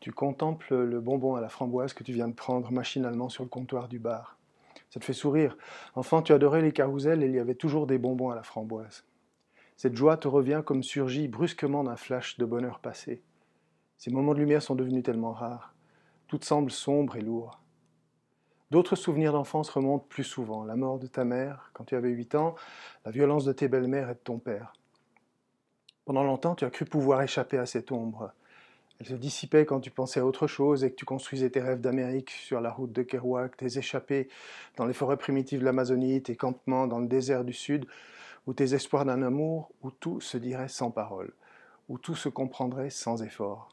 Tu contemples le bonbon à la framboise que tu viens de prendre machinalement sur le comptoir du bar. Ça te fait sourire. Enfant, tu adorais les carousels et il y avait toujours des bonbons à la framboise. Cette joie te revient comme surgie brusquement d'un flash de bonheur passé. Ces moments de lumière sont devenus tellement rares. Tout semble sombre et lourd. D'autres souvenirs d'enfance remontent plus souvent. La mort de ta mère quand tu avais 8 ans, la violence de tes belles-mères et de ton père. Pendant longtemps, tu as cru pouvoir échapper à cette ombre. Elle se dissipait quand tu pensais à autre chose et que tu construisais tes rêves d'Amérique sur la route de Kerouac, tes échappées dans les forêts primitives de l'Amazonie, tes campements dans le désert du Sud, ou tes espoirs d'un amour où tout se dirait sans parole, où tout se comprendrait sans effort.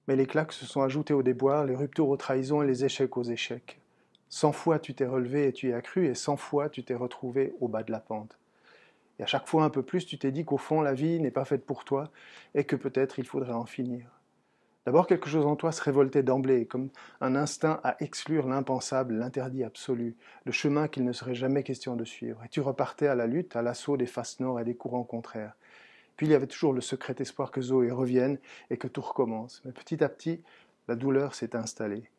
Mais les claques se sont ajoutées aux déboires, les ruptures aux trahisons et les échecs aux échecs. 100 fois tu t'es relevé et tu y as cru, et 100 fois tu t'es retrouvé au bas de la pente. Et à chaque fois un peu plus, tu t'es dit qu'au fond, la vie n'est pas faite pour toi, et que peut-être il faudrait en finir. D'abord, quelque chose en toi se révoltait d'emblée, comme un instinct à exclure l'impensable, l'interdit absolu, le chemin qu'il ne serait jamais question de suivre. Et tu repartais à la lutte, à l'assaut des faces nord et des courants contraires. Puis il y avait toujours le secret espoir que Zoé revienne et que tout recommence. Mais petit à petit, la douleur s'est installée.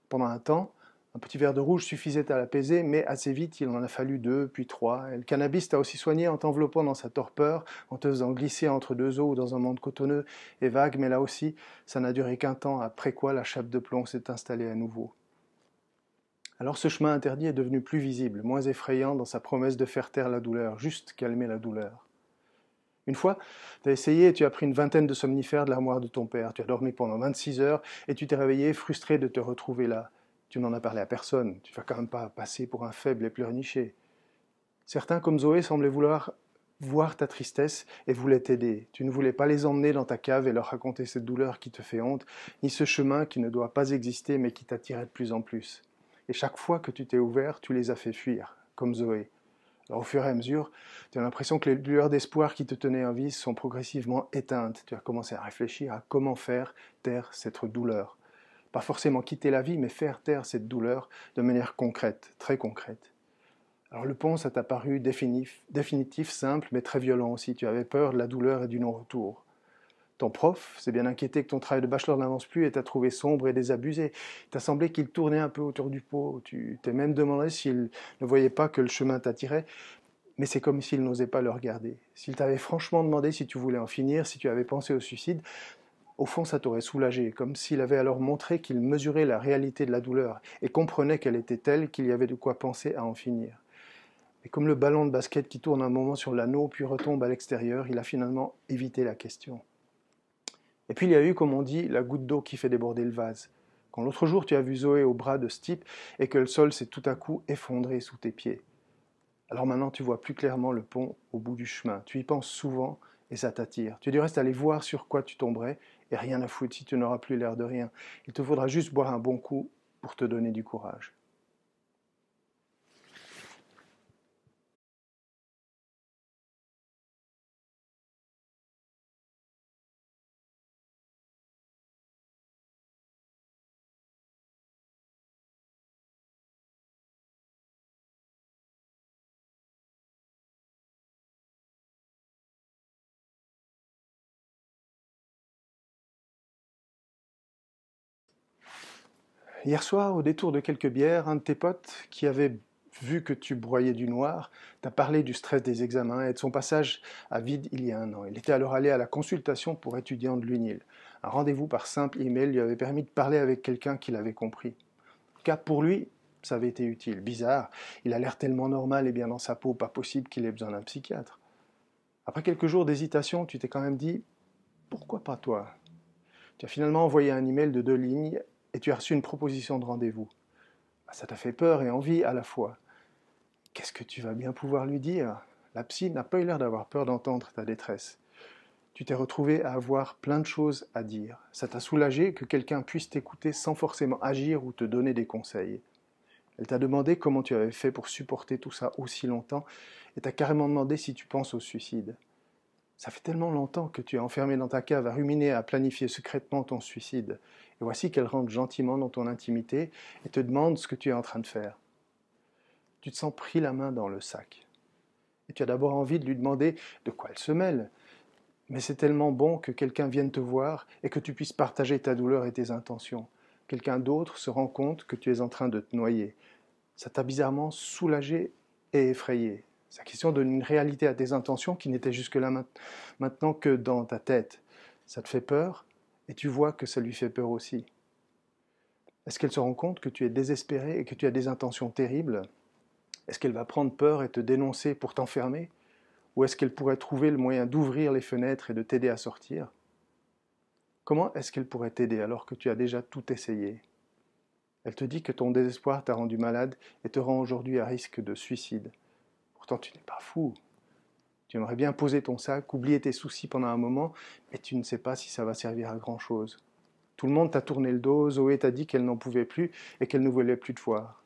Pendant un temps, un petit verre de rouge suffisait à l'apaiser, mais assez vite, il en a fallu 2, puis 3. Et le cannabis t'a aussi soigné en t'enveloppant dans sa torpeur, en te faisant glisser entre deux eaux ou dans un monde cotonneux et vague, mais là aussi, ça n'a duré qu'un temps, après quoi la chape de plomb s'est installée à nouveau. Alors ce chemin interdit est devenu plus visible, moins effrayant dans sa promesse de faire taire la douleur, juste calmer la douleur. Une fois, tu as essayé et tu as pris une vingtaine de somnifères de l'armoire de ton père. Tu as dormi pendant 26 heures et tu t'es réveillé frustré de te retrouver là. Tu n'en as parlé à personne. Tu ne vas quand même pas passer pour un faible et pleurnicher. Certains, comme Zoé, semblaient vouloir voir ta tristesse et voulaient t'aider. Tu ne voulais pas les emmener dans ta cave et leur raconter cette douleur qui te fait honte, ni ce chemin qui ne doit pas exister mais qui t'attirait de plus en plus. Et chaque fois que tu t'es ouvert, tu les as fait fuir, comme Zoé. Alors, au fur et à mesure, tu as l'impression que les lueurs d'espoir qui te tenaient en vie sont progressivement éteintes. Tu as commencé à réfléchir à comment faire taire cette douleur. Pas forcément quitter la vie, mais faire taire cette douleur de manière concrète, très concrète. Alors le pont, ça t'a paru définitif, simple, mais très violent aussi. Tu avais peur de la douleur et du non-retour. Ton prof s'est bien inquiété que ton travail de bachelor n'avance plus et t'a trouvé sombre et désabusé. T'a semblé qu'il tournait un peu autour du pot. Tu t'es même demandé s'il ne voyait pas que le chemin t'attirait, mais c'est comme s'il n'osait pas le regarder. S'il t'avait franchement demandé si tu voulais en finir, si tu avais pensé au suicide, au fond ça t'aurait soulagé, comme s'il avait alors montré qu'il mesurait la réalité de la douleur et comprenait qu'elle était telle qu'il y avait de quoi penser à en finir. Et comme le ballon de basket qui tourne un moment sur l'anneau puis retombe à l'extérieur, il a finalement évité la question. Et puis il y a eu, comme on dit, la goutte d'eau qui fait déborder le vase. Quand l'autre jour tu as vu Zoé au bras de ce type et que le sol s'est tout à coup effondré sous tes pieds. Alors maintenant tu vois plus clairement le pont au bout du chemin. Tu y penses souvent et ça t'attire. Tu es du reste aller voir sur quoi tu tomberais et rien à foutre si tu n'auras plus l'air de rien. Il te faudra juste boire un bon coup pour te donner du courage. Hier soir, au détour de quelques bières, un de tes potes, qui avait vu que tu broyais du noir, t'a parlé du stress des examens et de son passage à vide il y a un an. Il était alors allé à la consultation pour étudiants de l'UNIL. Un rendez-vous par simple email lui avait permis de parler avec quelqu'un qui l'avait compris. Car pour lui, ça avait été utile. Bizarre, il a l'air tellement normal et bien dans sa peau, pas possible qu'il ait besoin d'un psychiatre. Après quelques jours d'hésitation, tu t'es quand même dit « Pourquoi pas toi ?» Tu as finalement envoyé un email de 2 lignes et tu as reçu une proposition de rendez-vous. Ça t'a fait peur et envie à la fois. Qu'est-ce que tu vas bien pouvoir lui dire? La psy n'a pas eu l'air d'avoir peur d'entendre ta détresse. Tu t'es retrouvé à avoir plein de choses à dire. Ça t'a soulagé que quelqu'un puisse t'écouter sans forcément agir ou te donner des conseils. Elle t'a demandé comment tu avais fait pour supporter tout ça aussi longtemps et t'a carrément demandé si tu penses au suicide. Ça fait tellement longtemps que tu es enfermé dans ta cave à ruminer, à planifier secrètement ton suicide. Et voici qu'elle rentre gentiment dans ton intimité et te demande ce que tu es en train de faire. Tu te sens pris la main dans le sac. Et tu as d'abord envie de lui demander de quoi elle se mêle. Mais c'est tellement bon que quelqu'un vienne te voir et que tu puisses partager ta douleur et tes intentions. Quelqu'un d'autre se rend compte que tu es en train de te noyer. Ça t'a bizarrement soulagé et effrayé. Sa question donne une réalité à tes intentions qui n'étaient jusque-là maintenant que dans ta tête. Ça te fait peur et tu vois que ça lui fait peur aussi. Est-ce qu'elle se rend compte que tu es désespéré et que tu as des intentions terribles? Est-ce qu'elle va prendre peur et te dénoncer pour t'enfermer? Ou est-ce qu'elle pourrait trouver le moyen d'ouvrir les fenêtres et de t'aider à sortir? Comment est-ce qu'elle pourrait t'aider alors que tu as déjà tout essayé? Elle te dit que ton désespoir t'a rendu malade et te rend aujourd'hui à risque de suicide. Pourtant, tu n'es pas fou. Tu aimerais bien poser ton sac, oublier tes soucis pendant un moment, mais tu ne sais pas si ça va servir à grand-chose. Tout le monde t'a tourné le dos, Zoé t'a dit qu'elle n'en pouvait plus et qu'elle ne voulait plus te voir.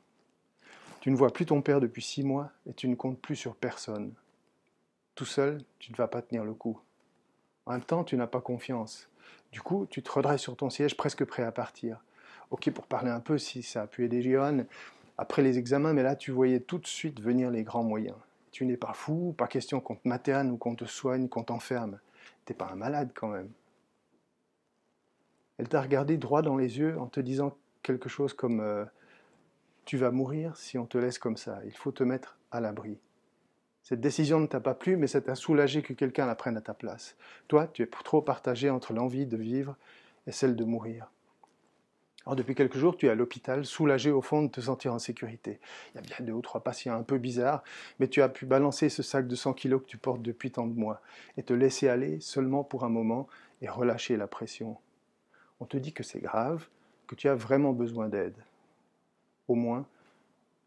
Tu ne vois plus ton père depuis 6 mois et tu ne comptes plus sur personne. Tout seul, tu ne vas pas tenir le coup. En même temps, tu n'as pas confiance. Du coup, tu te redresses sur ton siège presque prêt à partir. Ok, pour parler un peu, si ça a pu aider Johan, après les examens, mais là, tu voyais tout de suite venir les grands moyens. Tu n'es pas fou, pas question qu'on te materne ou qu'on te soigne, qu'on t'enferme. T'es pas un malade quand même. Elle t'a regardé droit dans les yeux en te disant quelque chose comme tu vas mourir si on te laisse comme ça, il faut te mettre à l'abri. Cette décision ne t'a pas plu, mais ça t'a soulagé que quelqu'un la prenne à ta place. Toi, tu es trop partagé entre l'envie de vivre et celle de mourir. Alors depuis quelques jours, tu es à l'hôpital, soulagé au fond de te sentir en sécurité. Il y a bien 2 ou 3 patients un peu bizarres, mais tu as pu balancer ce sac de 100 kilos que tu portes depuis tant de mois et te laisser aller seulement pour un moment et relâcher la pression. On te dit que c'est grave, que tu as vraiment besoin d'aide. Au moins,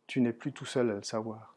tu n'es plus tout seul à le savoir.